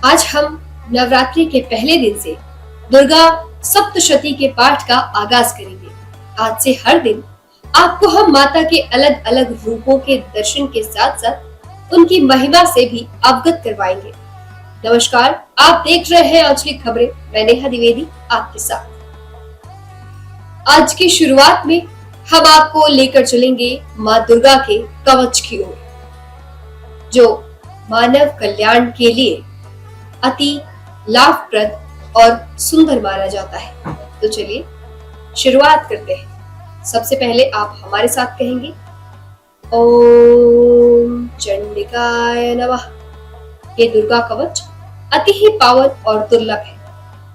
आज हम नवरात्रि के पहले दिन से दुर्गा सप्तशती के पाठ का आगाज करेंगे। आज से हर दिन आपको हम माता के अलग अलग रूपों के दर्शन के साथ साथ उनकी महिमा से भी अवगत करवाएंगे। नमस्कार, आप देख रहे हैं आंचलिक खबरें। मैं नेहा द्विवेदी आपके साथ। आज की शुरुआत में हम आपको लेकर चलेंगे माँ दुर्गा के कवच की ओर, जो मानव कल्याण के लिए अति लाभप्रद और सुंदर माना जाता है। तो चलिए शुरुआत करते हैं। सबसे पहले आप हमारे साथ कहेंगे ओम चंडिकाय नमः। ये दुर्गा कवच अति ही पावन और दुर्लभ है।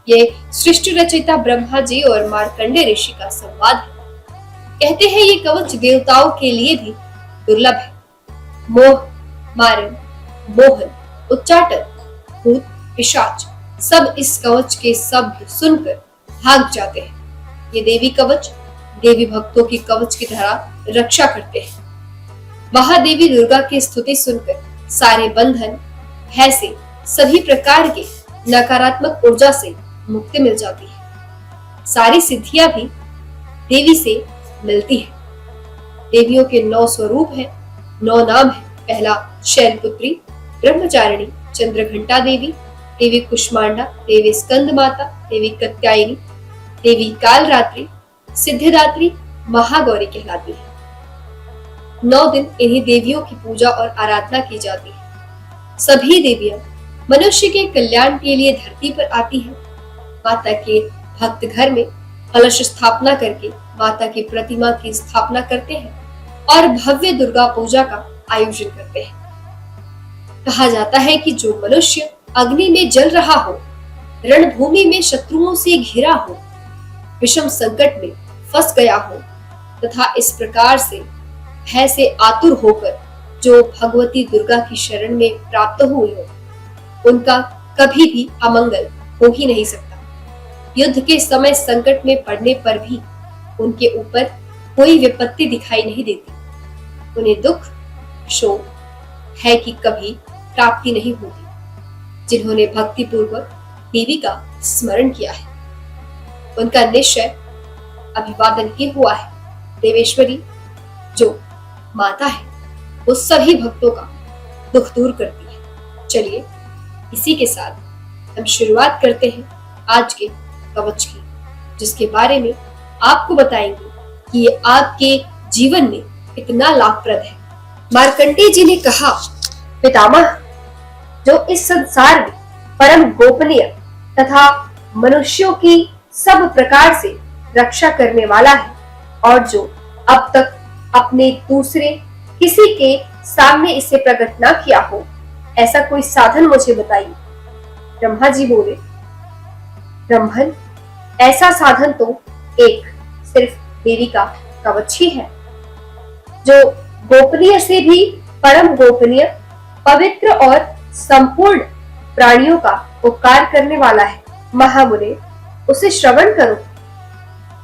ये सृष्टि रचयिता ब्रह्मा जी और मार्कंडेय ऋषि का संवाद है। कहते हैं ये कवच देवताओं के लिए भी दुर्लभ है। मोह, मारण, मोहन, उच्चाटन, भूत, पिशाच सब इस कवच के शब्द सुनकर भाग जाते हैं। ये देवी कवच देवी भक्तों की कवच की तरह रक्षा करते हैं। महादेवी दुर्गा की स्तुति सुनकर सारे बंधन, भय से, सभी प्रकार के नकारात्मक ऊर्जा से मुक्ति मिल जाती है। सारी सिद्धियां भी देवी से मिलती है। देवियों के 9 स्वरूप हैं, 9 नाम है। पहला शैलपुत्री, ब्रह्मचारिणी, चंद्रघंटा देवी, देवी कुष्मांडा, देवी स्कंद माता, देवी कात्यायनी, देवी कालरात्रि, सिद्धिदात्री, महागौरी कहलाती है। 9 दिन इन्हीं देवियों की पूजा और आराधना की जाती है। सभी देवियां मनुष्य के कल्याण के लिए धरती पर आती हैं। माता के भक्त घर में कलश स्थापना करके माता की प्रतिमा की स्थापना करते हैं और भव्य दुर्गा पूजा का आयोजन करते हैं। कहा जाता है कि जो मनुष्य अग्नि में जल रहा हो, रणभूमि में शत्रुओं से घिरा हो, विषम संकट में फंस गया हो तथा इस प्रकार से भय से आतुर होकर जो भगवती दुर्गा की शरण में प्राप्त हुए हो, उनका कभी भी अमंगल हो ही नहीं सकता। युद्ध के समय संकट में पड़ने पर भी उनके ऊपर कोई विपत्ति दिखाई नहीं देती। उन्हें दुख, शोक, भय की कभी प्राप्ति नहीं होती। जिन्होंने भक्ति पूर्वक देवी का स्मरण किया है, उनका निश्चय अभिवादन ही हुआ है। देवेश्वरी जो माता है, वो सभी भक्तों का दुख दूर करती है। चलिए इसी के साथ हम शुरुआत करते हैं आज के कवच की, जिसके बारे में आपको बताएंगे कि ये आपके जीवन में कितना लाभप्रद है। मार्कंडेय जी ने कहा, पितामह, जो इस संसार में परम गोपनीय तथा मनुष्यों की सब प्रकार से रक्षा करने वाला है और जो अब तक अपने दूसरे किसी के सामने इसे प्रकट न किया हो, ऐसा कोई साधन मुझे बताइए। ब्रह्मा जी बोले, ब्रह्मन, ऐसा साधन तो एक सिर्फ देवी का कवच ही है, जो गोपनीय से भी परम गोपनीय, पवित्र और संपूर्ण प्राणियों का उपकार करने वाला है। महामुने, उसे श्रवण करो।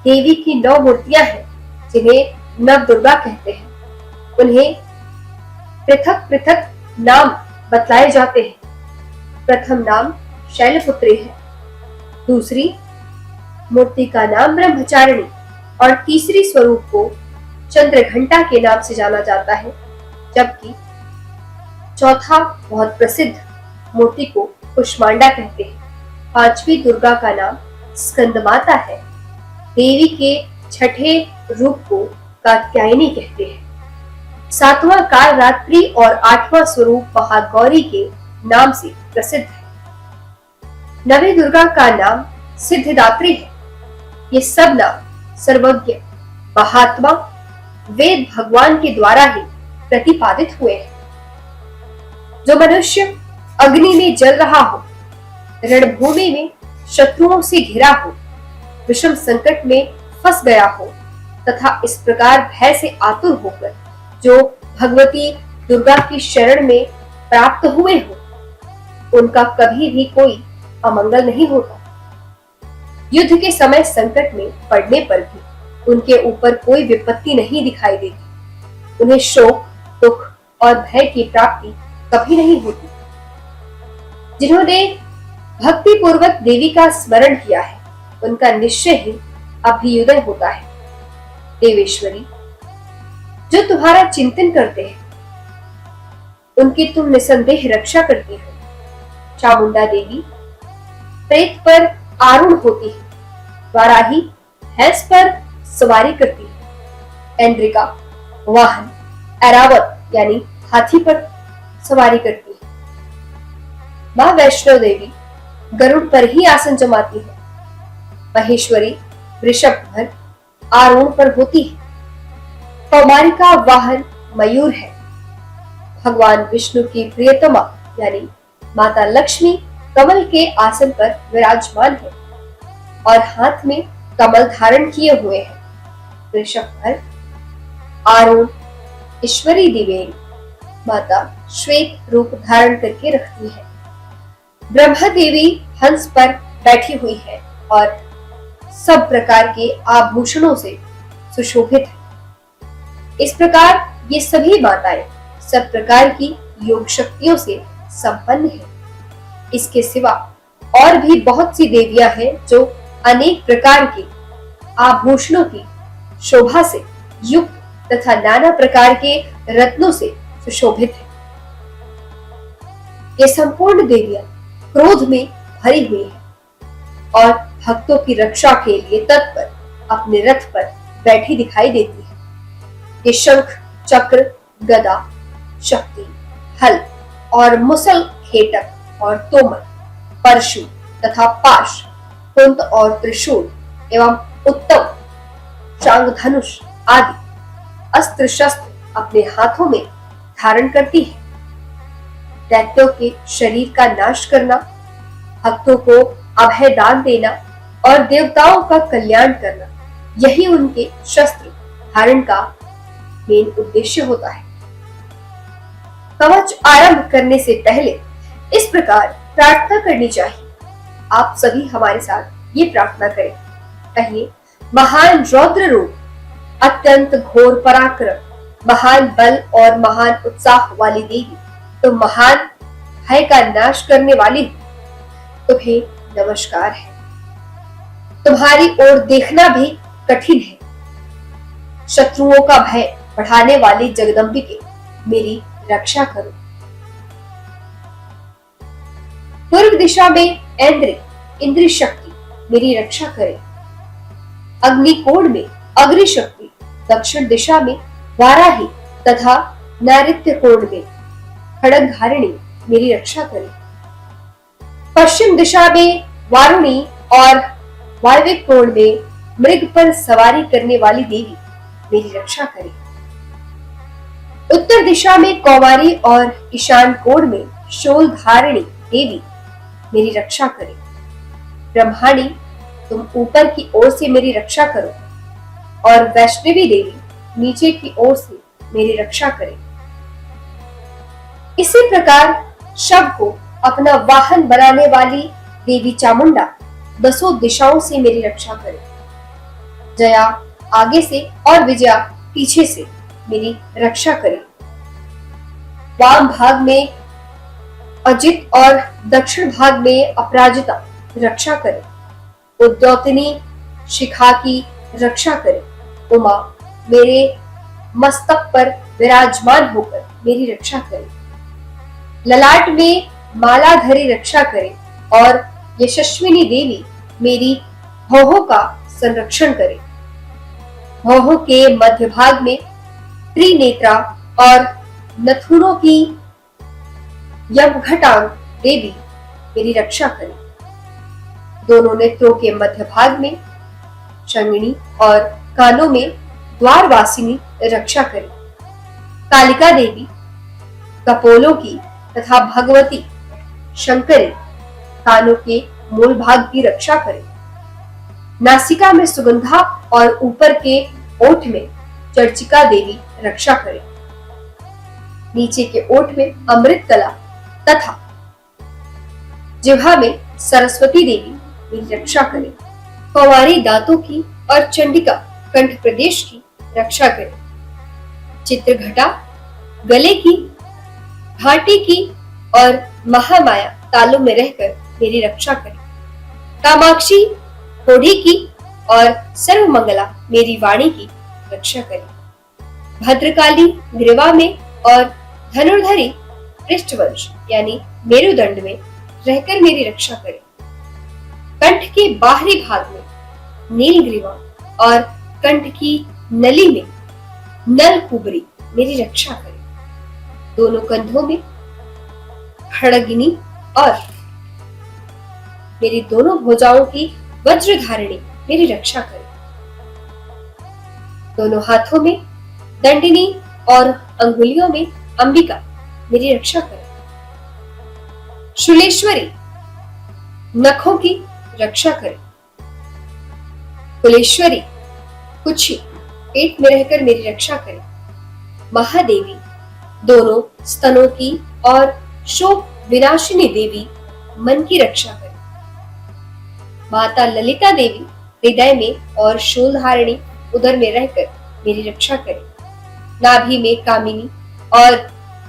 देवी की 9 मूर्तियां हैं, जिन्हें नव दुर्गा कहते हैं। उन्हें पृथक पृथक नाम बतलाए जाते हैं। प्रथम नाम शैलपुत्री है, दूसरी मूर्ति का नाम ब्रह्मचारिणी और तीसरी स्वरूप को चंद्रघंटा के नाम से जाना जाता है, जबकि चौथा बहुत प्रसिद्ध मूर्ति को कुष्मांडा कहते हैं। 5वीं दुर्गा का नाम स्कंदमाता है। देवी के 6ठे रूप को कात्यायनी कहते हैं। 7वां कालरात्रि और 8वां स्वरूप महागौरी के नाम से प्रसिद्ध है। 9वीं दुर्गा का नाम सिद्धिदात्री है। ये सब नाम सर्वज्ञ महात्मा वेद भगवान के द्वारा ही प्रतिपादित हुए हैं। जो मनुष्य अग्नि में जल रहा हो, रणभूमि में शत्रुओं से घिरा हो, विषम संकट में फंस गया हो तथा इस प्रकार भय से आतुर होकर जो भगवती दुर्गा की शरण में प्राप्त हुए हो, उनका कभी भी कोई अमंगल नहीं होता। युद्ध के समय संकट में पड़ने पर भी उनके ऊपर कोई विपत्ति नहीं दिखाई देती। उन्हें शोक, दुख और भय की प्राप्ति कभी नहीं होती। जिन्होंने भक्ति पूर्वक देवी का स्मरण किया है, उनका निश्चय ही अभ्युदय होता है। देवेश्वरी, जो तुम्हारा चिंतन करते हैं, उनकी तुम निसंदेह रक्षा करती हो। चामुंडा देवी प्रेत पर आरूढ़ होती है, वाराही भैंस पर सवारी करती है, इंद्रिका वाहन ऐरावत यानी हाथी पर सवारी करती है। मां वैष्णो देवी गरुड़ पर ही आसन जमाती है। महेश्वरी वृषभ पर आरूढ़ पर होती है। कौमारी का वाहन मयूर है। भगवान विष्णु की प्रियतमा यानी माता लक्ष्मी कमल के आसन पर विराजमान है और हाथ में कमल धारण किए हुए हैं। वृषभ पर आरूढ़ ईश्वरी दिवेन माता श्वेत रूप धारण करके रखती है। ब्रह्मा देवी हंस पर बैठी हुई है और सब प्रकार के आभूषणों से सुशोभित है। इस प्रकार ये सभी माताएं सब प्रकार की योग शक्तियों से संपन्न है। इसके सिवा और भी बहुत सी देवियां हैं जो अनेक प्रकार के आभूषणों की शोभा से युक्त तथा नाना प्रकार के रत्नों से सुशोभित है। ये संपूर्ण देवियां क्रोध में भरी हुई है और भक्तों की रक्षा के लिए तत्पर अपने रथ पर बैठी दिखाई देती है। ये शंख, चक्र, गदा, शक्ति, हल और मुसल, खेटक और तोमर, परशु तथा पाश, कुंत और त्रिशूल एवं उत्तम चांग धनुष आदि अस्त्र शस्त्र अपने हाथों में धारण करती है। दैत्यों के शरीर का नाश करना, भक्तों को अभय दान देना और देवताओं का कल्याण करना, यही उनके शस्त्र धारण का मेन उद्देश्य होता है। कवच आरंभ करने से पहले इस प्रकार प्रार्थना करनी चाहिए। आप सभी हमारे साथ ये प्रार्थना करें। कहिए, महान रौद्र रूप, अत्यंत घोर पराक्रम, महान बल और महान उत्साह वाली देवी, तो महान भय का नाश करने वाली हो, तुम्हें नमस्कार है। तुम्हारी ओर देखना भी कठिन है। शत्रुओं का भय बढ़ाने वाली जगदम्बिके, मेरी रक्षा करो। पूर्व दिशा में इंद्र शक्ति मेरी रक्षा करे। अग्निकोण में अग्नि शक्ति, दक्षिण दिशा में वाराही तथा नैऋत्य कोण में खड्गधारिणी मेरी रक्षा करे। पश्चिम दिशा में वारुणी और वायव्य कोण में मृग पर सवारी करने वाली देवी मेरी रक्षा करे। उत्तर दिशा में कौमारी और ईशान कोण में शूल धारिणी देवी मेरी रक्षा करे। ब्रह्माणी, तुम ऊपर की ओर से मेरी रक्षा करो और वैष्णवी देवी नीचे की ओर से मेरी रक्षा करे। इसी प्रकार शव को अपना वाहन बनाने वाली देवी चामुंडा दसों दिशाओं से मेरी रक्षा करे। जया आगे से और विजया पीछे से मेरी रक्षा करे। वाम भाग में अजित और दक्षिण भाग में अपराजिता रक्षा करे। उद्योतनी शिखा की रक्षा करे। उमा मेरे मस्तक पर विराजमान होकर मेरी रक्षा करे। ललाट में मालाधरी रक्षा करे और यशस्विनी देवी मेरी भौहों का संरक्षण करे। भौहों के मध्य भाग में त्रिनेत्रा और नथुनों की यमघटांग देवी मेरी रक्षा करे। दोनों नेत्रों के मध्य भाग में शंगिनी और कानों में द्वारवासिनी रक्षा करे। कालिका देवी कपोलों की तथा भगवती शंकरी कानों के मूल भाग की रक्षा करे। नासिका में सुगंधा और ऊपर के ओठ में चर्चिका देवी रक्षा करे। नीचे के ओठ में अमृत कला तथा जिह्वा में सरस्वती देवी मेरी रक्षा करे। कौमारी दांतों की और चंडिका कंठ प्रदेश की रक्षा करे। चित्रघटा गले की, घाटी की और महामाया तालों में रहकर मेरी रक्षा करे। कामाक्षी होड़ी की और सर्वमंगला मेरी वाणी की रक्षा करे। भद्रकाली ग्रीवा में और धनुर्धरी पृष्ठवंश यानी मेरुदंड में रहकर मेरी रक्षा करे। कंठ के बाहरी भाग में नीलग्रीवा और कंठ की नली में नल कुबरी मेरी रक्षा करे। दोनों कंधों में खड़गिनी और मेरी दोनों भुजाओं की वज्रधारिणी मेरी रक्षा करे। दोनों हाथों में दंडिनी और अंगुलियों में अंबिका मेरी रक्षा करे। शूलेश्वरी नखों की रक्षा करे। कुलेश्वरी कुक्षी पेट में रहकर मेरी रक्षा करे। महादेवी दोनों स्तनों की और शोक विनाशिनी देवी मन की रक्षा करे। माता ललिता देवी हृदय में और शूलधारिणी उदर में रहकर मेरी रक्षा करे। नाभि में कामिनी और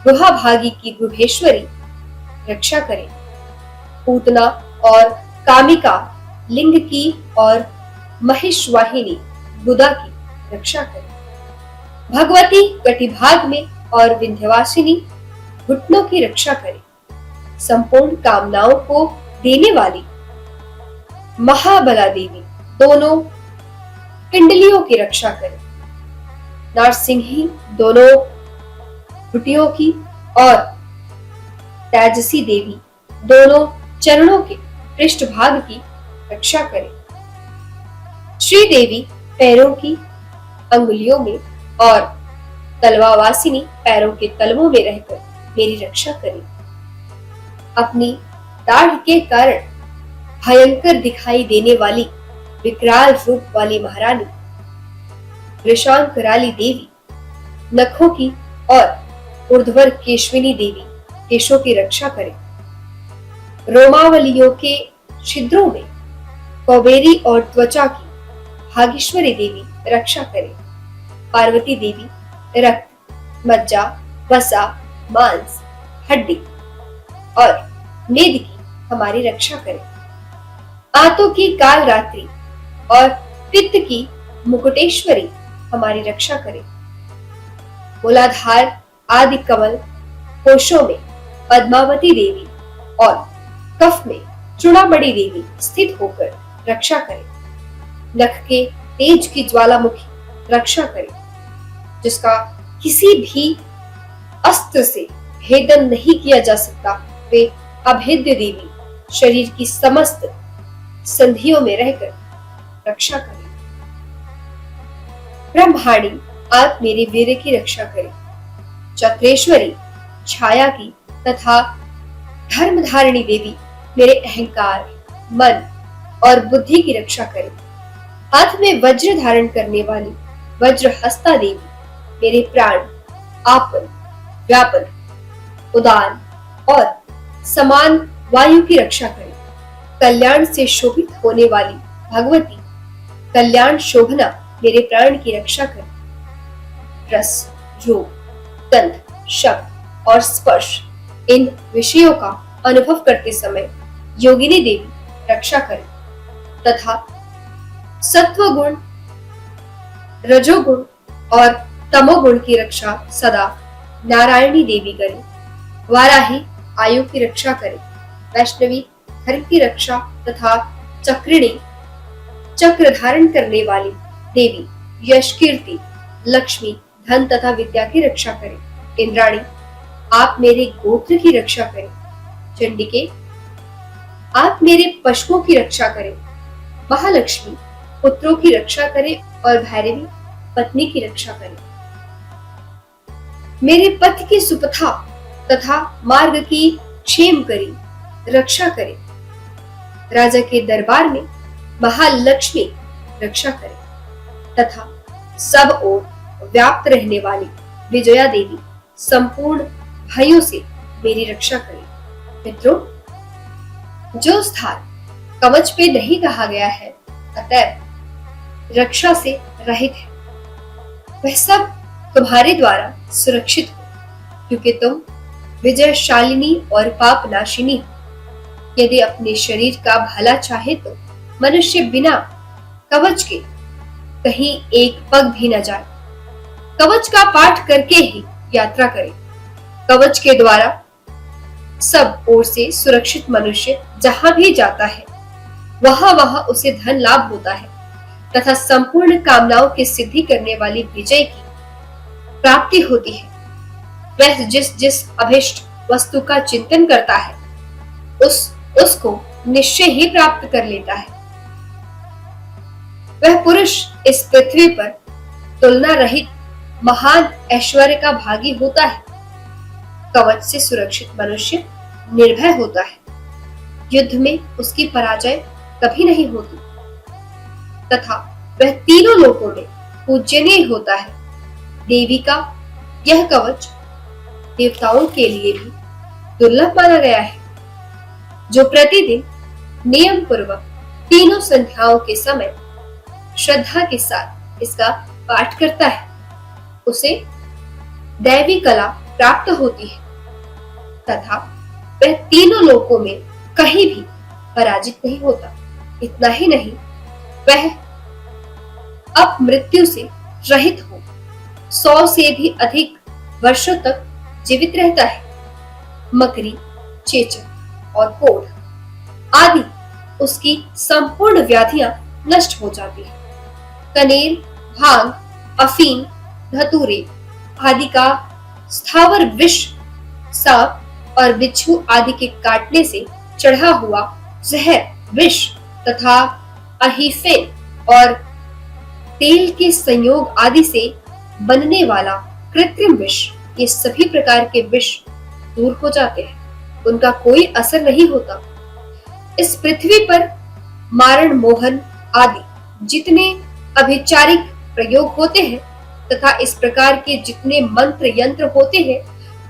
गुहाभागी की गुहेश्वरी रक्षा करे। पूतना और कामिका लिंग की और महिषवाहिनी बुदा की रक्षा करे। भगवती कटिभाग में और विंध्यवासिनी घुटनों की रक्षा करे। संपूर्ण कामनाओं को देने वाली महाबला देवी दोनों पिंडलियों की रक्षा करे। नारसिंही दोनों घुटियों की और तेजसी देवी दोनों चरणों के पृष्ठभाग की रक्षा करे। श्रीदेवी पैरों की अंगुलियों में और तलवावासिनी पैरों के तलवों में रहकर मेरी रक्षा करे। अपनी दाढ़ के कारण भयंकर दिखाई देने वाली विकराल रूप वाली महारानी वृषांकराली देवी नखों की और ऊर्ध्वर केशविनी देवी केशों की रक्षा करे। रोमावलियों के छिद्रों में कौबेरी और त्वचा की भागेश्वरी देवी रक्षा करे। पार्वती देवी रक्त मज्जा वसा मांस हड्डी और मेद की हमारी रक्षा करे। आंतों की काल रात्रि और पित्त की मुकुटेश्वरी हमारी रक्षा करे। मूलाधार आदि कमल कोशों में पद्मावती देवी और कफ में चूड़ामणि देवी स्थित होकर रक्षा करे। नख के तेज की ज्वालामुखी रक्षा करे, जिसका किसी भी अस्त्र से भेदन नहीं किया जा सकता। वे अभेद्य देवी शरीर की समस्त संधियों में रहकर रक्षा करे। ब्रह्माणी आप मेरे वीर की रक्षा करे। चक्रेश्वरी छाया की तथा धर्मधारिणी देवी मेरे अहंकार मन और बुद्धि की रक्षा करे। हाथ में वज्र धारण करने वाली वज्रहस्ता देवी मेरे प्राण आपन व्यापन उदान और समान वायु की रक्षा करे। कल्याण से शोभित होने वाली भगवती कल्याण शोभना मेरे प्राण की रक्षा करे। रस रूप गंध शब्द और स्पर्श इन विषयों का अनुभव करते समय योगिनी देवी रक्षा करे तथा सत्व गुण रजोगुण और तमोगुण की रक्षा सदा नारायणी देवी करे। वाराही आयु की रक्षा करे। वैष्णवी धर्म की रक्षा तथा चक्रिणी चक्र धारण करने वाली देवी यश कीर्ति लक्ष्मी धन तथा विद्या की रक्षा करे। इंद्राणी आप मेरे गोत्र की रक्षा करें। चंडिके आप मेरे पशुओं की रक्षा करें। महालक्ष्मी पुत्रों की रक्षा करे और भैरवी पत्नी की रक्षा करे। मेरे पथ की सुपथा तथा मार्ग की क्षेम करी रक्षा करे। राजा के दरबार में महालक्ष्मी रक्षा करे तथा सब ओर व्याप्त रहने वाली विजया देवी संपूर्ण भयों से मेरी रक्षा करे। मित्रों, जो स्थान कवच पे नहीं कहा गया है अतएव रक्षा से रहित है, वह सब तुम्हारे द्वारा सुरक्षित हो, क्योंकि तुम विजयशालिनी और पाप नाशिनी हो। यदि अपने शरीर का भला चाहे तो मनुष्य बिना कवच के कहीं एक पग भी न जाए। कवच का पाठ करके ही यात्रा करे। कवच के द्वारा सब ओर से सुरक्षित मनुष्य जहां भी जाता है वहां वहां उसे धन लाभ होता है तथा संपूर्ण कामनाओं की सिद्धि करने वाली विजय की प्राप्ति होती है। वह जिस जिस अभिष्ट वस्तु का चिंतन करता है उसको निश्चय ही प्राप्त कर लेता है। वह पुरुष इस पृथ्वी पर तुलना रहित महान ऐश्वर्य का भागी होता है। कवच से सुरक्षित मनुष्य निर्भय होता है। युद्ध में उसकी पराजय कभी नहीं होती तथा वह तीनों लोकों में पूजनीय होता है। देवी का यह कवच देवताओं के लिए भी दुर्लभ माना गया है। जो प्रतिदिन नियम पूर्वक तीनों संध्याओं के समय श्रद्धा के साथ इसका पाठ करता है उसे दैवी कला प्राप्त होती है तथा वह तीनों लोकों में कहीं भी पराजित नहीं होता। इतना ही नहीं, वह अब मृत्यु से रहित हो 100 से भी अधिक वर्षों तक जीवित रहता है। मकरी, चेचक और कोढ़ आदि उसकी संपूर्ण व्याधियां नष्ट हो जाती है। कनेर, भांग, अफीम, धतूरे आदि का स्थावर विष, सांप और बिच्छू आदि के काटने से चढ़ा हुआ जहर, विष तथा अहिफेन और तेल के संयोग आदि से बनने वाला कृत्रिम विष, ये सभी प्रकार के विष दूर हो जाते हैं। उनका कोई असर नहीं होता। इस पृथ्वी पर मारण, मोहन आदि जितने अभिचारिक प्रयोग होते हैं तथा इस प्रकार के जितने मंत्र यंत्र होते हैं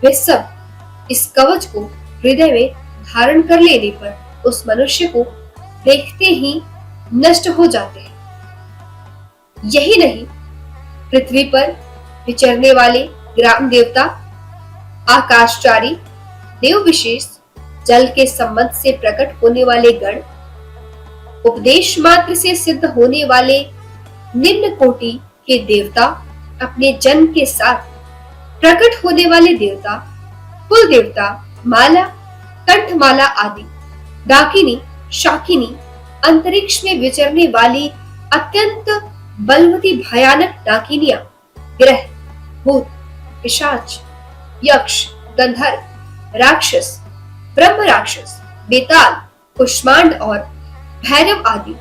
वे सब इस कवच को हृदय में धारण कर लेने पर उस मनुष्य को देखते ही नष्ट हो जाते हैं। यही नहीं, पृथ्वी पर विचरने वाले ग्राम देवता, आकाशचारी, देव विशेष, जल के संबंध से प्रकट होने वाले गण, उपदेश मात्र से सिद्ध होने वाले निम्न कोटि के देवता, अपने जन्म के साथ प्रकट होने वाले देवता, कुल देवता, माला, कंठमाला आदि, डाकिनी, शाकिनी, अंतरिक्ष में विचरने वाली अत्यंत बलवती भयानक डाकिनियां, ग्रह, भूत, पिशाच, यक्ष, गंधर्व, राक्षस, ब्रह्म राक्षस, बेताल, कुष्मांड और भैरव आदि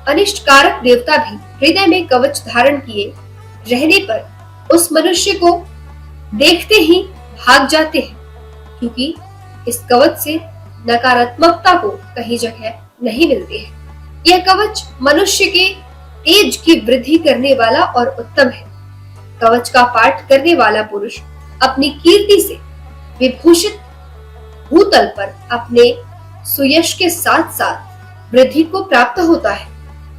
अनिष्टकारक देवता भी हृदय में कवच धारण किए रहने पर उस मनुष्य को देखते ही भाग जाते हैं, क्योंकि इस कवच से नकारात्मकता को कहीं जगह नहीं मिलती है। यह कवच मनुष्य के तेज की वृद्धि करने वाला और उत्तम है। कवच का पाठ करने वाला पुरुष अपनी कीर्ति से विभूषित भूतल पर अपने सुयश के साथ साथ वृद्धि को प्राप्त होता है।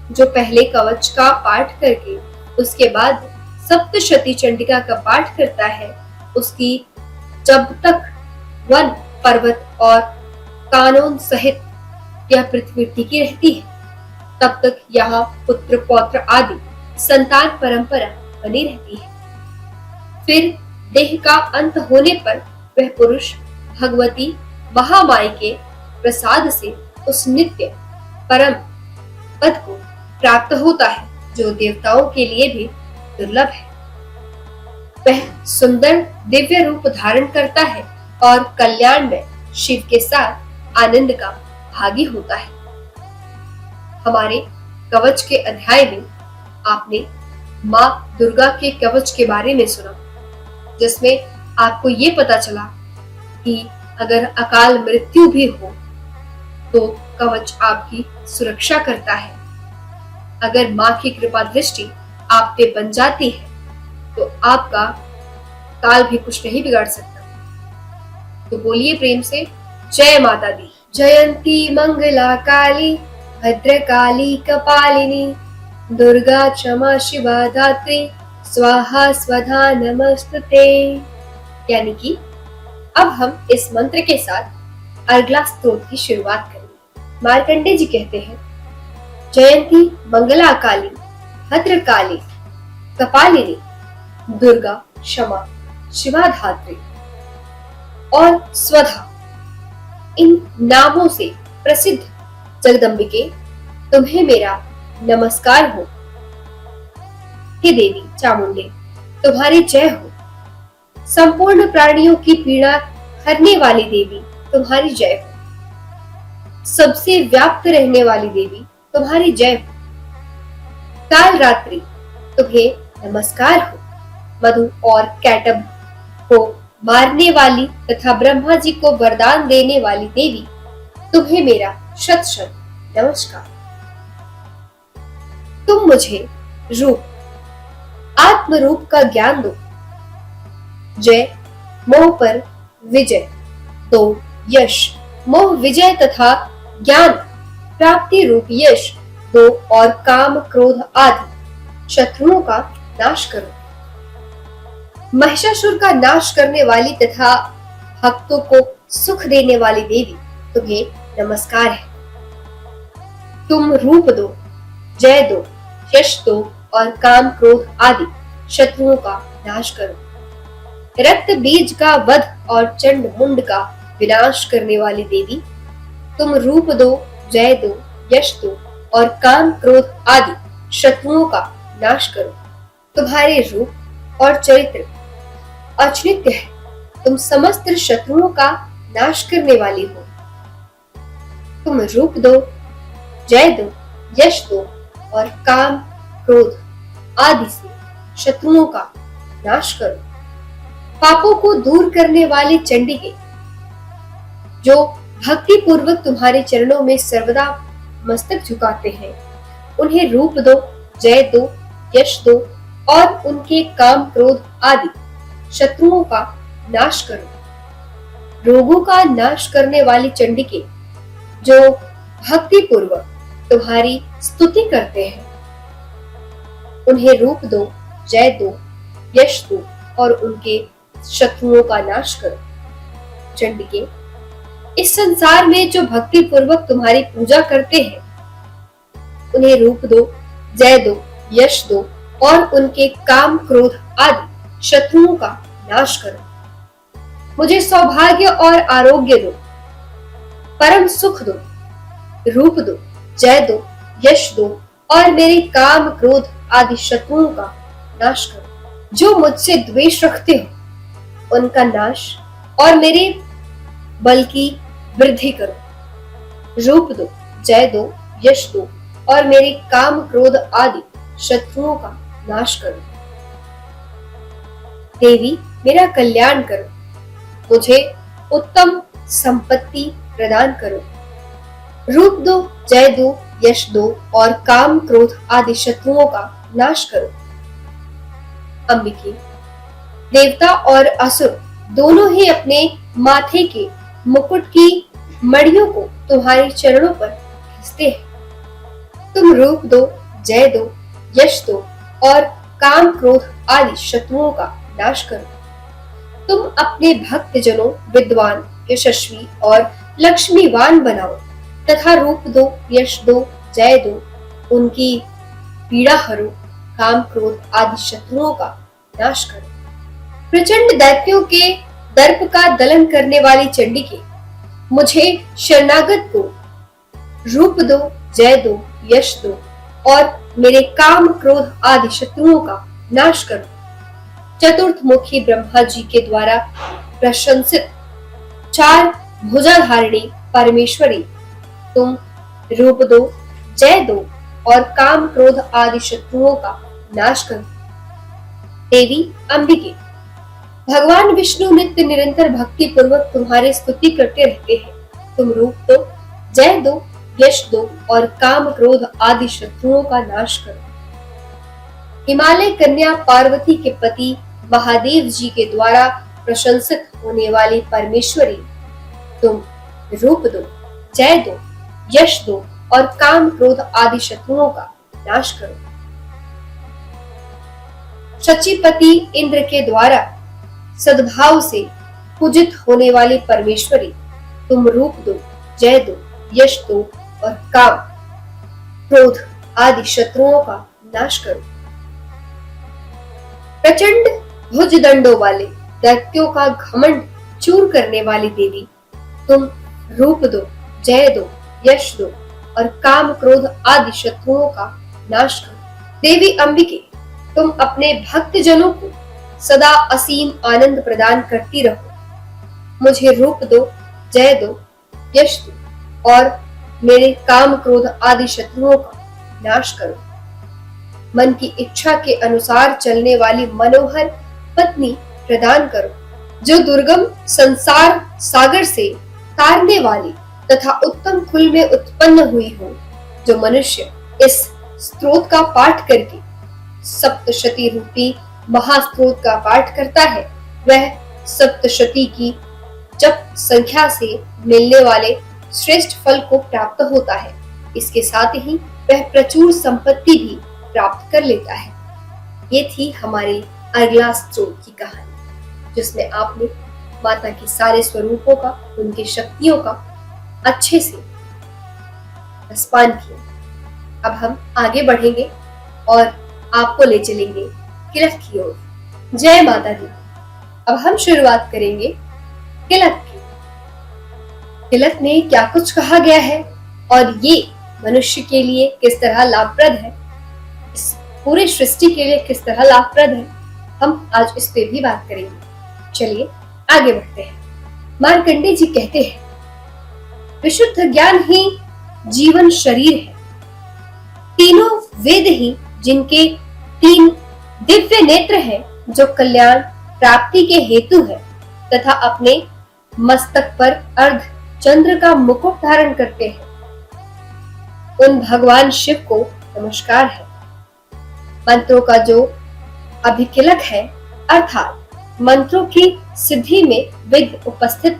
जो पहले कवच का पाठ करके उसके बाद सप्तशती चंडिका का पाठ करता है, उसकी जब तक वन, पर्वत और कानून सहित यह पृथ्वी टिकी रहती है तब तक यहाँ पुत्र पौत्र आदि संतान परंपरा बनी रहती है। फिर देह का अंत होने पर वह पुरुष भगवती महामाई के प्रसाद से उस नित्य परम पद को प्राप्त होता है जो देवताओं के लिए भी दुर्लभ है। वह सुंदर दिव्य रूप धारण करता है और कल्याण में शिव के साथ आनंद का भागी होता है। हमारे कवच के अध्याय में आपने माँ दुर्गा के कवच के बारे में सुना, जिसमें आपको ये पता चला कि अगर अकाल मृत्यु भी हो तो कवच आपकी सुरक्षा करता है। अगर माँ की कृपा दृष्टि आप पे बन जाती है तो आपका काल भी कुछ नहीं बिगाड़ सकता। तो बोलिए प्रेम से जय माता दी। जयंती मंगला काली भद्रकाली कपालिनी दुर्गा क्षमा शिवा धात्री स्वाहा स्वधा नमस्तुते। यानी कि अब हम इस मंत्र के साथ अर्गला स्तोत्र की शुरुआत करें। मार्कंडे जी कहते हैं, जयंती मंगला काली भद्रकाली कपालिनी दुर्गा क्षमा शिवा धात्री और स्वधा, इन नामों से प्रसिद्ध जगदम्बिके तुम्हें मेरा नमस्कार हो। हे देवी चामुंडे, तुम्हारी जय हो। संपूर्ण प्राणियों की पीड़ा हरने वाली देवी तुम्हारी जय हो। सबसे व्याप्त रहने वाली देवी तुम्हारी जय हो। काल रात्रि तुम्हें नमस्कार हो। मधु और कैटब को मारने वाली तथा ब्रह्मा जी को वरदान देने वाली देवी तुम्हें मेरा शत शत नमस्कार। तुम मुझे रूप आत्म रूप का ज्ञान दो। जय मोह पर विजय दो। यश मोह विजय तथा ज्ञान प्राप्ति रूप यश दो और काम क्रोध आदि शत्रुओं का नाश करो। महिषासुर का नाश करने वाली तथा भक्तों को सुख देने वाली देवी तुम्हें नमस्कार है। तुम रूप दो, जय दो, यश दो और काम क्रोध आदि शत्रुओं का नाश करो। रक्त बीज का वध और चंड मुंड का विनाश करने वाली देवी तुम रूप दो, जय दो, यश दो और काम क्रोध आदि शत्रुओं का नाश करो। तुम्हारे रूप और चरित्र अचिन्त्य है। तुम समस्त शत्रुओं का नाश करने वाली हो। तुम रूप दो, जय दो, यश दो और काम क्रोध आदि से शत्रुओं का नाश करो। पापों को दूर करने वाली चंडिके, जो भक्ति पूर्वक तुम्हारे चरणों में सर्वदा मस्तक झुकाते हैं, उन्हें रूप दो, जय दो, यश दो और उनके काम क्रोध आदि शत्रुओं का नाश करो। रोगों का नाश करने वाली चंडिके, जो भक्ति पूर्वक तुम्हारी स्तुति करते हैं, उन्हें रूप दो, जय दो, यश दो और उनके शत्रुओं का नाश करो। चंडिके, इस संसार में जो भक्ति पूर्वक तुम्हारी पूजा करते हैं, उन्हें रूप दो, जय दो, यश दो और उनके काम क्रोध आदि शत्रुओं का नाश करो। मुझे सौभाग्य और आरोग्य दो, परम सुख दो, रूप दो, जय दो, यश दो और मेरे काम क्रोध आदि शत्रुओं का नाश करो। जो मुझसे द्वेष रखते हो, उनका नाश और मेरे बल की वृद्धि करो। रूप दो, जय दो, यश दो और मेरे काम क्रोध आदि शत्रुओं का नाश करो। देवी, मेरा कल्याण करो। मुझे उत्तम संपत्ति प्रदान करो। रूप दो, जय दो, यश दो और काम क्रोध आदि शत्रुओं का नाश करो। अंबिके, देवता और असुर दोनों ही अपने माथे के मुकुट की मड़ियों को तुम्हारे चरणों पर घिसते हैं। तुम रूप दो, जय दो, यश दो और काम क्रोध आदि शत्रुओं का नाश करो। तुम अपने भक्त जनों विद्वान, यशस्वी और लक्ष्मीवान बनाओ तथा रूप दो, यश दो, जय दो, उनकी पीड़ा हरो, काम क्रोध आदि शत्रुओं का नाश करो। प्रचंड दैत्यों के दर्प का दलन करने वाली चंडिके, मुझे शरणागत को रूप दो, जय दो, यश दो और मेरे काम क्रोध आदि शत्रुओं का नाश करो। चतुर्थ मुखी ब्रह्मा जी के द्वारा प्रशंसित चार भुजाधारिणी परमेश्वरी, तुम रूप दो, जय दो और काम क्रोध आदि शत्रुओं का नाश करो। देवी अंबिके, भगवान विष्णु नित्य निरंतर भक्ति पूर्वक तुम्हारी स्तुति करते रहते हैं। तुम रूप दो, जय दो, यश दो और काम क्रोध आदि शत्रुओं का नाश करो। हिमालय कन्या पार्वती के पति महादेव जी के द्वारा प्रशंसित होने वाली परमेश्वरी, तुम रूप दो, जय दो, यश दो और काम क्रोध आदि शत्रुओं का नाश करो। शचीपति इंद्र के द्वारा सद्भाव से पूजित होने वाली परमेश्वरी, तुम रूप दो, जय दो, यश दो और काम, क्रोध आदि शत्रुओं का नाश करो। प्रचंड भुजदंडों वाले दैत्यों का घमंड चूर करने वाली देवी, तुम रूप दो, जय दो, यश दो और काम क्रोध आदि शत्रुओं का नाश करो। देवी अंबिके, तुम अपने भक्त जनों को सदा असीम आनंद प्रदान करती रहो। मुझे रूप दो, जय दो, यश दो और मेरे काम क्रोध आदि शत्रुओं का नाश करो। मन की इच्छा के अनुसार चलने वाली मनोहर पत्नी प्रदान करो, जो दुर्गम संसार सागर से तारने वाली तथा उत्तम कुल में उत्पन्न हुई हो। जो मनुष्य इस स्तोत्र का पाठ करके सप्तशती रूपी महास्तोत्र का पाठ करता है, वह सप्तशती की जप संख्या से मिलने वाले श्रेष्ठ फल को प्राप्त होता है। इसके साथ ही वह प्रचुर संपत्ति भी प्राप्त कर लेता है। ये थी हमारी अगला स्तोत्र की कहानी, जिसमें आपने माता के सारे स्वरूपों का, उनकी शक्तियों का अच्छे से रसपान किया। अब हम आगे बढ़ेंगे और आपको ले चलेंगे किलक की ओर। जय माता दी। अब हम शुरुआत करेंगे किलक की। किलक में क्या कुछ कहा गया है और ये मनुष्य के लिए किस तरह लाभप्रद है, इस पूरे सृष्टि के लिए किस तरह लाभप्रद है, हम आज इस पे भी बात करेंगे। चलिए आगे बढ़ते हैं। मार्कंडेय जी कहते हैं, विशुद्ध ज्ञान ही जीवन शरीर है। तीनों वेद ही जिनके तीन दिव्य नेत्र हैं, जो कल्याण प्राप्ति के हेतु है तथा अपने मस्तक पर अर्ध चंद्र का मुकुट धारण करते हैं, उन भगवान शिव को नमस्कार है। मंत्रों का जो अभिकिलक है, अर्थात मंत्रों की सिद्धि में विघ्न उपस्थित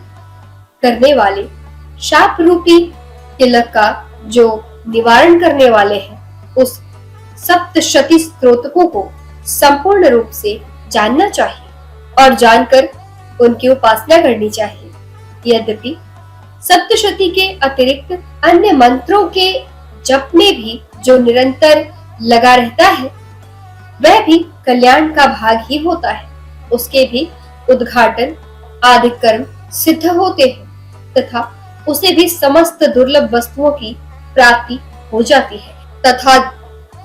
करने वाले शाप रूपी किलक का जो निवारण करने वाले हैं, उस सप्तशती स्तोत्रकों को संपूर्ण रूप से जानना चाहिए और जानकर उनकी उपासना करनी चाहिए। यद्यपि सप्तशती के अतिरिक्त अन्य मंत्रों के जप में भी जो निरंतर लगा रहता है, वह भी कल्याण का भाग ही होता है। उसके भी उद्घाटन आदि कर्म सिद्ध होते हैं तथा उसे भी समस्त दुर्लभ वस्तुओं की प्राप्ति हो जाती है। तथा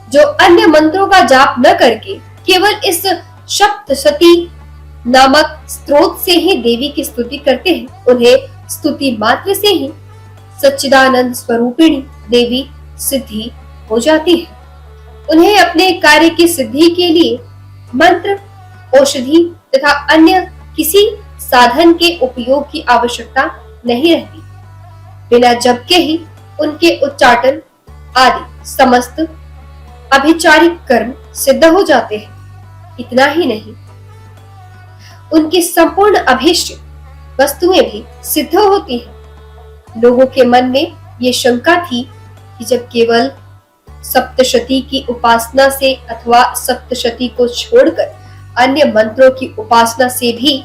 जो अन्य मंत्रों का जाप न करके केवल इस सप्तशती नामक स्त्रोत से ही देवी की स्तुति करते हैं, उन्हें स्तुति मात्र से ही सच्चिदानंद स्वरूपिणी देवी सिद्धि हो जाती है। उन्हें अपने कार्य की सिद्धि के लिए मंत्र, औषधि तथा अन्य किसी साधन के उपयोग की आवश्यकता नहीं रहती। बिना जप के ही उनके उच्चाटन आदि समस्त अभिचारिक कर्म सिद्ध हो जाते हैं। इतना ही नहीं, उनकी संपूर्ण अभीष्ट वस्तुएं भी सिद्ध होती हैं। लोगों के मन में ये शंका थी कि जब केवल सप्तशती की उपासना से अथवा सप्तशती को छोड़कर अन्य मंत्रों की उपासना से भी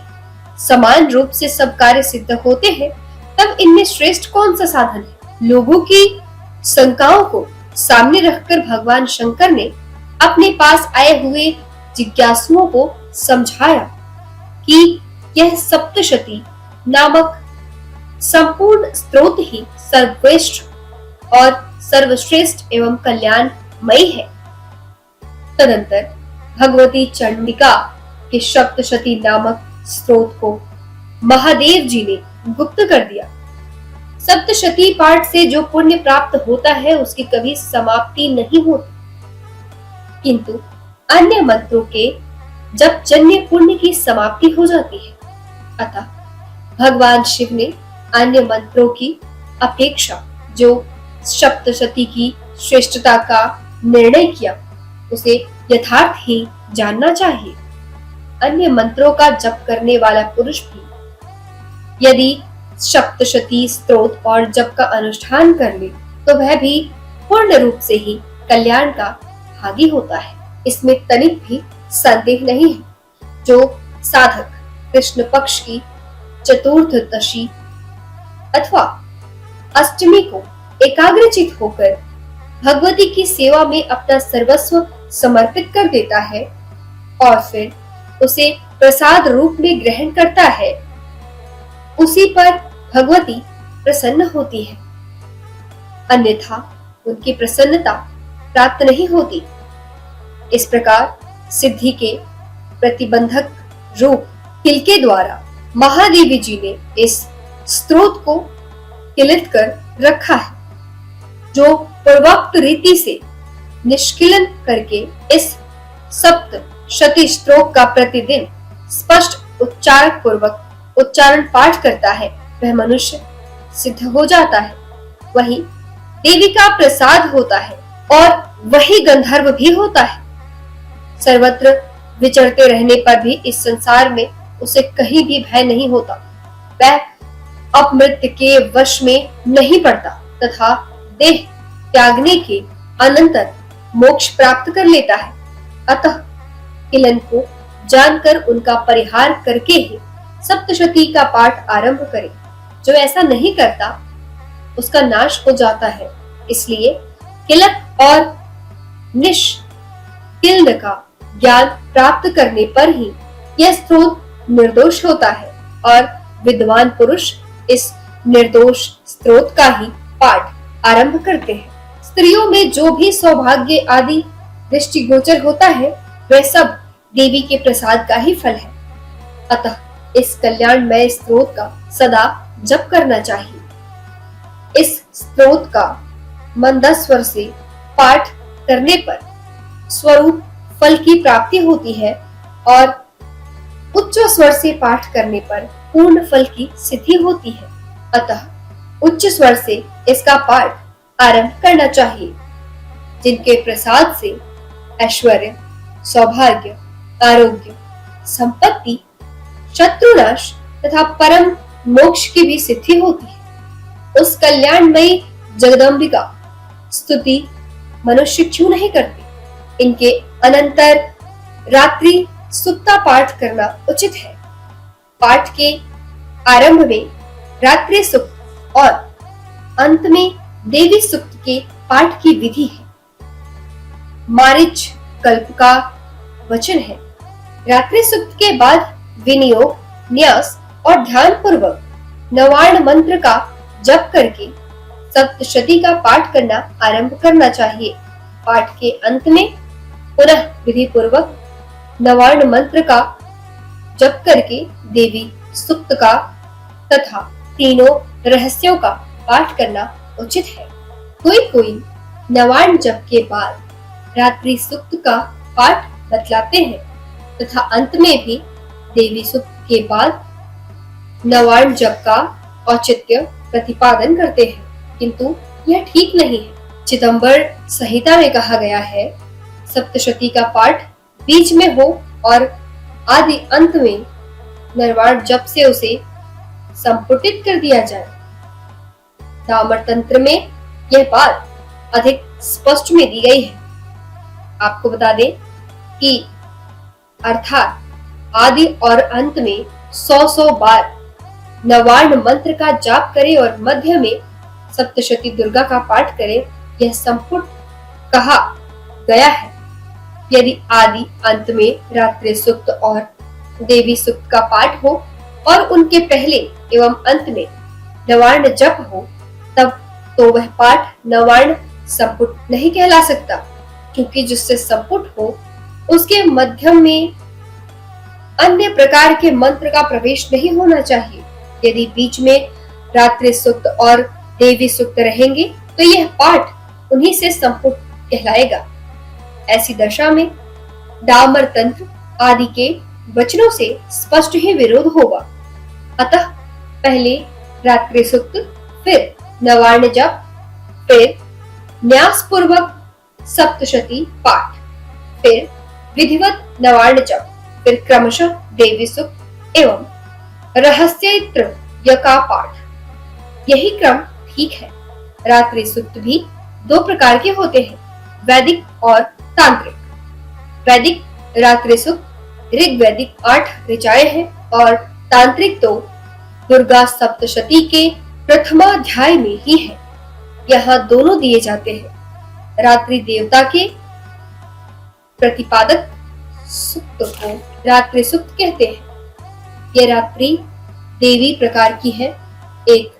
समान रूप से सब कार्य सिद्ध होते हैं, तब इनमें श्रेष्ठ कौन सा साधन है? लोगों की शंकाओं को सामने रखकर भगवान शंकर ने अपने पास आए हुए जिज्ञासुओं को समझाया कि यह सप्तशती नामक संपूर्ण स्तोत्र ही सर्वश्रेष्ठ और सर्वश्रेष्ठ एवं कल्याणमयी है। तदंतर भगवती चंडिका के सप्तशती नामक स्तोत्र को महादेव जी ने गुप्त कर दिया। सप्तशती पाठ से जो पुण्य प्राप्त होता है, उसकी कभी समाप्ति नहीं होती, किंतु अन्य मंत्रों के जब जन्य पुण्य की समाप्ति हो जाती है। अतः भगवान शिव ने अन्य मंत्रों की अपेक्षा जो सप्तशती की श्रेष्ठता का निर्णय किया, उसे यथार्थ ही जानना चाहिए। अन्य मंत्रों का जप करने वाला पुरुष भी यदि सप्तशती स्तोत्र और जप का अनुष्ठान कर ले, तो वह भी पूर्ण रूप से ही कल्याण का भागी होता है। इसमें तनिक भी संदेह नहीं है। जो साधक कृष्ण पक्ष की चतुर्थदशी अथवा अष्टमी को एकाग्रचित होकर भगवती की सेवा में अपना सर्वस्व समर्पित कर देता है और फिर उसे प्रसाद रूप में ग्रहण करता है, उसी पर भगवती प्रसन्न होती है, अन्यथा उनकी प्रसन्नता प्राप्त नहीं होती। इस प्रकार सिद्धि के प्रतिबंधक रूप किल के द्वारा महादेवी जी ने इस स्त्रोत को किलित कर रखा है, जो पूर्वोक्त रीति से निष्किलन करके इस सप्त शती श्लोक का प्रतिदिन स्पष्ट उच्चारण पाठ करता है, वह मनुष्य सिद्ध हो जाता है। वही देवी का प्रसाद होता है और वही गंधर्व भी होता है। सर्वत्र विचरते रहने पर भी इस संसार में उसे कहीं भी भय नहीं होता। वह अपमृत्यु के वश में नहीं पड़ता तथा देह त्यागने के अनंतर मोक्ष प्राप्त कर लेता है। अतः किलन को जानकर उनका परिहार करके ही सप्तशती का पाठ आरंभ करे। जो ऐसा नहीं करता उसका नाश हो जाता है। इसलिए किलक और निष्किल्न का ज्ञान प्राप्त करने पर ही यह स्त्रोत निर्दोष होता है और विद्वान पुरुष इस निर्दोष स्त्रोत का ही पाठ आरंभ करते हैं। स्त्रियों में जो भी सौभाग्य आदि दृष्टिगोचर होता है वह सब देवी के प्रसाद का ही फल है। अतः इस कल्याणमय स्त्रोत का सदा जप करना चाहिए। इस स्त्रोत का मंदस्वर से पाठ करने पर स्वरूप फल की प्राप्ति होती है और उच्च स्वर से पाठ करने पर पूर्ण फल की सिद्धि होती है। अतः उच्च स्वर से इसका पाठ आरंभ करना चाहिए। जिनके प्रसाद से ऐश्वर्य, सौभाग्य, आरोग्य, संपत्ति, शत्रुनाश तथा परम मोक्ष की भी सिद्धि होती है, उस कल्याणमयी जगदम्बिका स्तुति मनुष्य क्यों नहीं करते। इनके अनंतर रात्रि सुक्ता पाठ करना उचित है। पाठ के आरंभ में रात्रि सुक्त और अंत में देवी सुक्त के पाठ की विधि है। मारिच कल्प का वचन है। रात्रि सुक्त के बाद विनियोग, न्यास और ध्यान पूर्वक नवार्ण मंत्र का जप करके सप्तशती का पाठ करना आरंभ करना चाहिए। पाठ के अंत में पुनः विधि पूर्वक नवार्ण मंत्र का जप करके देवी सुक्त का तथा तीनों रहस्यों का पाठ करना उचित है। कोई नवार्ण जप के बाद रात्रि सुक्त का पाठ बतलाते हैं तथा अंत में भी देवी सुक्त के बाद नवार्ण जप का औचित्य प्रतिपादन करते हैं, किंतु यह ठीक नहीं है। चिदंबर संहिता में कहा गया है, सप्तशती का पाठ बीच में हो और आदि अंत में नवार्ण जप से उसे संपुटित कर दिया जाए। दामर तंत्र में यह बात अधिक स्पष्ट में दी गई है। आपको बता दें कि अर्थात आदि और अंत में 100 बार नवार्ण मंत्र का जाप करे और मध्य में सप्तशती दुर्गा का पाठ करे, यह संपुट कहा गया है। यदि आदि अंत में रात्रि सुक्त और देवी सुक्त का पाठ हो और उनके पहले एवं अंत में नवार्ण जप हो, तब तो वह पाठ नवार्ण संपुट नहीं कहला सकता, क्योंकि जिससे संपुट हो उसके मध्यम में अन्य प्रकार के मंत्र का प्रवेश नहीं होना चाहिए। यदि बीच में रात्रि सुक्त और देवी सुक्त रहेंगे तो यह पाठ उन्हीं से संपुट कहलाएगा। ऐसी दशा में डामर तंत्र आदि के वचनों से स्पष्ट ही विरोध होगा। अतः पहले रात्रि सुक्त, फिर नवार्ण जप, फिर न्यास पूर्वक सप्तशती पाठ, फिर विधिवत नवार्ण जप, फिर क्रमशः देवी सुक्त एवं रहस्यत्र का पाठ। यही क्रम ठीक है। रात्रि सुक्त भी दो प्रकार के होते हैं, वैदिक और तांत्रिक। वैदिक रात्रि सुक्त ऋग्वैदिक 8 ऋचाएं हैं और तांत्रिक तो दुर्गा सप्तशती के प्रथमाध्याय में ही है। यहाँ दोनों दिए जाते हैं। रात्रि देवता के प्रतिपादक सुक्त को रात्रि सुक्त कहते हैं। यह रात्रि देवी प्रकार की है, एक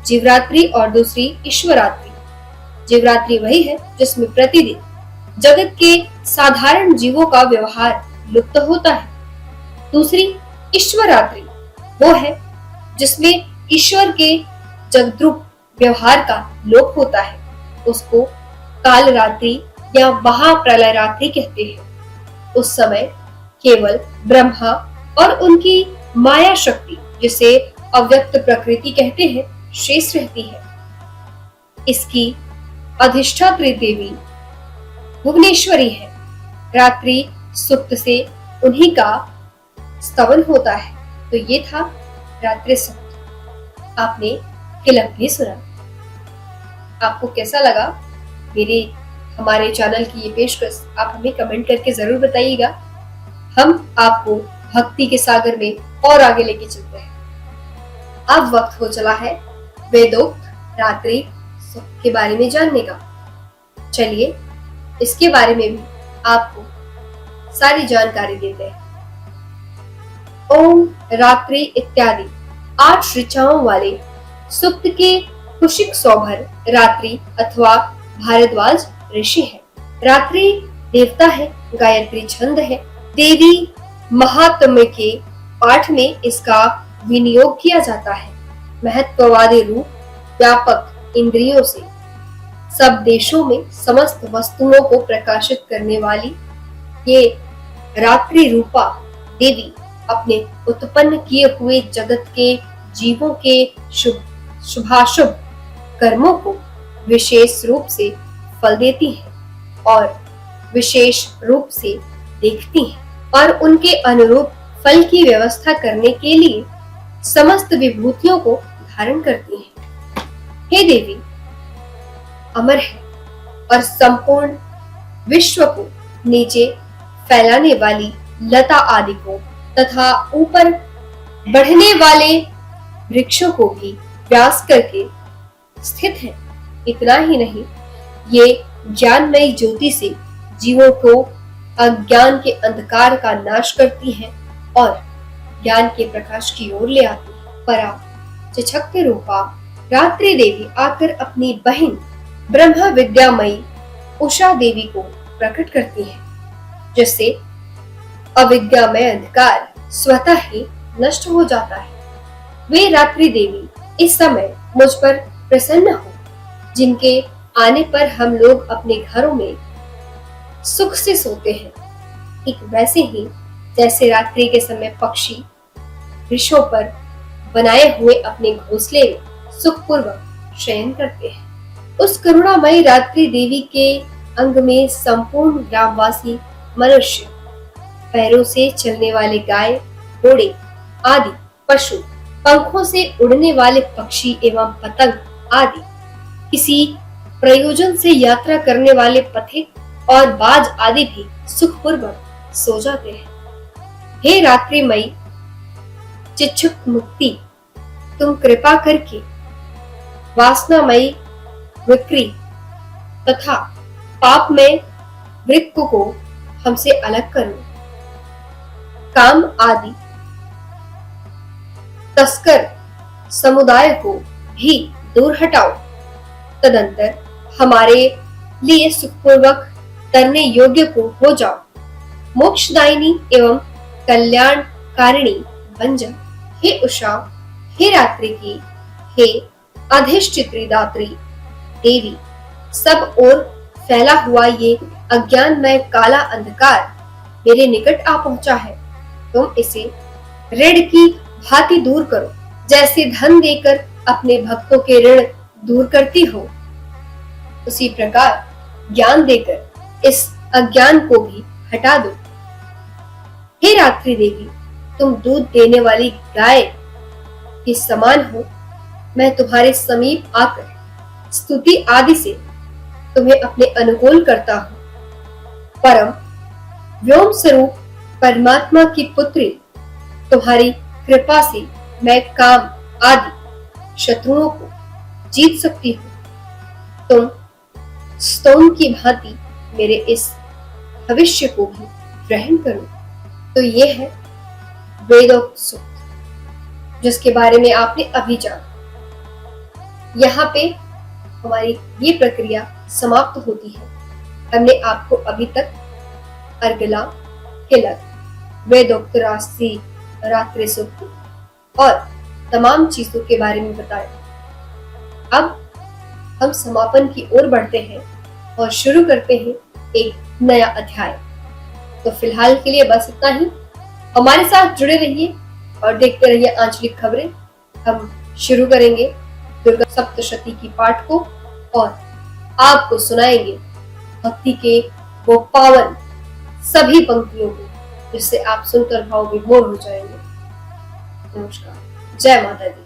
जीवरात्रि और दूसरी ईश्वरात्रि। जीवरात्रि वही है जिसमें प्रतिदिन जगत के साधारण जीवों का व्यवहार लुप्त होता है। दूसरी ईश्वरात्रि वो है जिसमें ईश्वर के जगद्रूप व्यवहार का लोप होता है। उसको काल रात्रि या महाप्रलय रात्रि कहते हैं। उस समय केवल ब्रह्मा और उनकी माया शक्ति, जिसे अव्यक्त प्रकृति कहते हैं, शेष रहती है। इसकी अधिष्ठात्री देवी भुवनेश्वरी है। रात्रि सुक्त से उन्हीं का स्तवन होता है। तो ये था रात्रि सुक्त। आपने फिल्म भी सुना। आपको कैसा लगा हमारे चैनल की ये पेशकश? आप हमें कमेंट करके जरूर बताइएगा। हम आपको भक्ति के सागर में और आगे लेके चलते हैं। अब वक्त हो चला है वेदोक्त रात्रि सुक्त के बारे में जानने का। चलिए इसके बारे में भी आपको सारी जानकारी देते हैं। ओम रात्रि इत्यादि 8 ऋचाओं वाले सुक्त के कुशिक सौभर रात्रि अथवा भारद्वाज ऋषि है। रात्रि देवता है, गायत्री छंद है। देवी महात्म्य के पाठ में इसका विनियोग किया जाता है। महत्ववादी रूप व्यापक इंद्रियों से सब देशों में समस्त वस्तुओं को प्रकाशित करने वाली ये रात्रि रूपा देवी अपने उत्पन्न किए हुए जगत के जीवों के शुभाशुभ कर्मों को विशेष रूप से फल देती है और विशेष रूप से देखती है और उनके अनुरूप फल की व्यवस्था करने के लिए समस्त विभूतियों को धारण करती है। हे देवी अमर है और संपूर्ण विश्व को नीचे फैलाने वाली लता आदि को तथा ऊपर बढ़ने वाले वृक्षों को भी व्यास करके स्थित है। इतना ही नहीं, ये ज्ञानमयी ज्योति से जीवों को अज्ञान के अंधकार का नाश करती है और ज्ञान के प्रकाश की ओर ले आती है। परा चिच्छक्ति रूपा रात्रि देवी आकर अपनी बहन ब्रह्म विद्यामयी उषा देवी को प्रकट करती है, जिससे अविद्यामय अंधकार स्वतः ही नष्ट हो जाता है। वे रात्रि देवी इस समय मुझ पर प्रसन्न हो, जिनके आने पर हम लोग अपने घरों में सुख से सोते हैं। ठीक वैसे ही जैसे रात्रि के समय पक्षी वृक्षों पर बनाए हुए अपने घोंसले में सुखपूर्वक शयन करते हैं। उस करुणामयी रात्रि देवी के अंग में संपूर्ण ग्रामवासी मनुष्य, पैरों से चलने वाले गाय, घोड़े आदि पशु, पंखों से उड़ने वाले पक्षी एवं पतंग आदि, किसी प्रयोजन से यात्रा करने वाले पथिक और बाज आदि भी सुखपूर्वक सो जाते हैं। हे रात्रिमयी चिच्छुक मुक्ति, तुम कृपा करके वासनामयी विक्री तथा पापमय वृक्क को हमसे अलग करो। काम आदि तस्कर समुदाय को भी दूर हटाओ। तदंतर हमारे लिए सुखपूर्वक तरने योग्य को हो जाओ। मोक्षदायिनी एवं कल्याणकारिणी बन जाओ। हे उषा, हे रात्रि की, हे अधिष्ठित्री दात्री देवी, सब ओर फैला हुआ ये अज्ञानमय काला अंधकार मेरे निकट आ पहुंचा है। तुम इसे ऋण की भांति दूर करो, जैसे धन देकर अपने भक्तों के ऋण दूर करती हो, उसी प्रकार ज्ञान देकर इस अज्ञान को भी हटा दो। हे रात्रि देवी, तुम दूध देने वाली गाय के समान हो। मैं तुम्हारे समीप आकर स्तुति आदि से तुम्हें अपने अनुकूल करता हूँ। परम व्योम स्वरूप परमात्मा की पुत्री, तुम्हारी कृपा से मैं काम आदि शत्रुओं को जीत सकती हूँ। तुम स्तोम की भांति मेरे इस भविष्य को भी ग्रहण करो। तो ये है वेदोक्त सूक्त, जिसके बारे में आपने अभी जाना। यहाँ पे हमारी ये प्रक्रिया समाप्त होती है। हमने आपको अभी तक अर्गला, किलक, वेदोक्त रात्रि सूक्त और तमाम चीजों के बारे में बताया। अब हम समापन की ओर बढ़ते हैं और शुरू करते हैं एक नया अध्याय। तो फिलहाल के लिए बस इतना ही। हमारे साथ जुड़े रहिए और देखते रहिए आंचलिक खबरें। हम शुरू करेंगे दुर्गा सप्तशती की पाठ को और आपको सुनाएंगे भक्ति के वो पावन सभी पंक्तियों को, जिससे आप सुनकर भाव विभोर हो जाएंगे। नमस्कार, जय माता दी।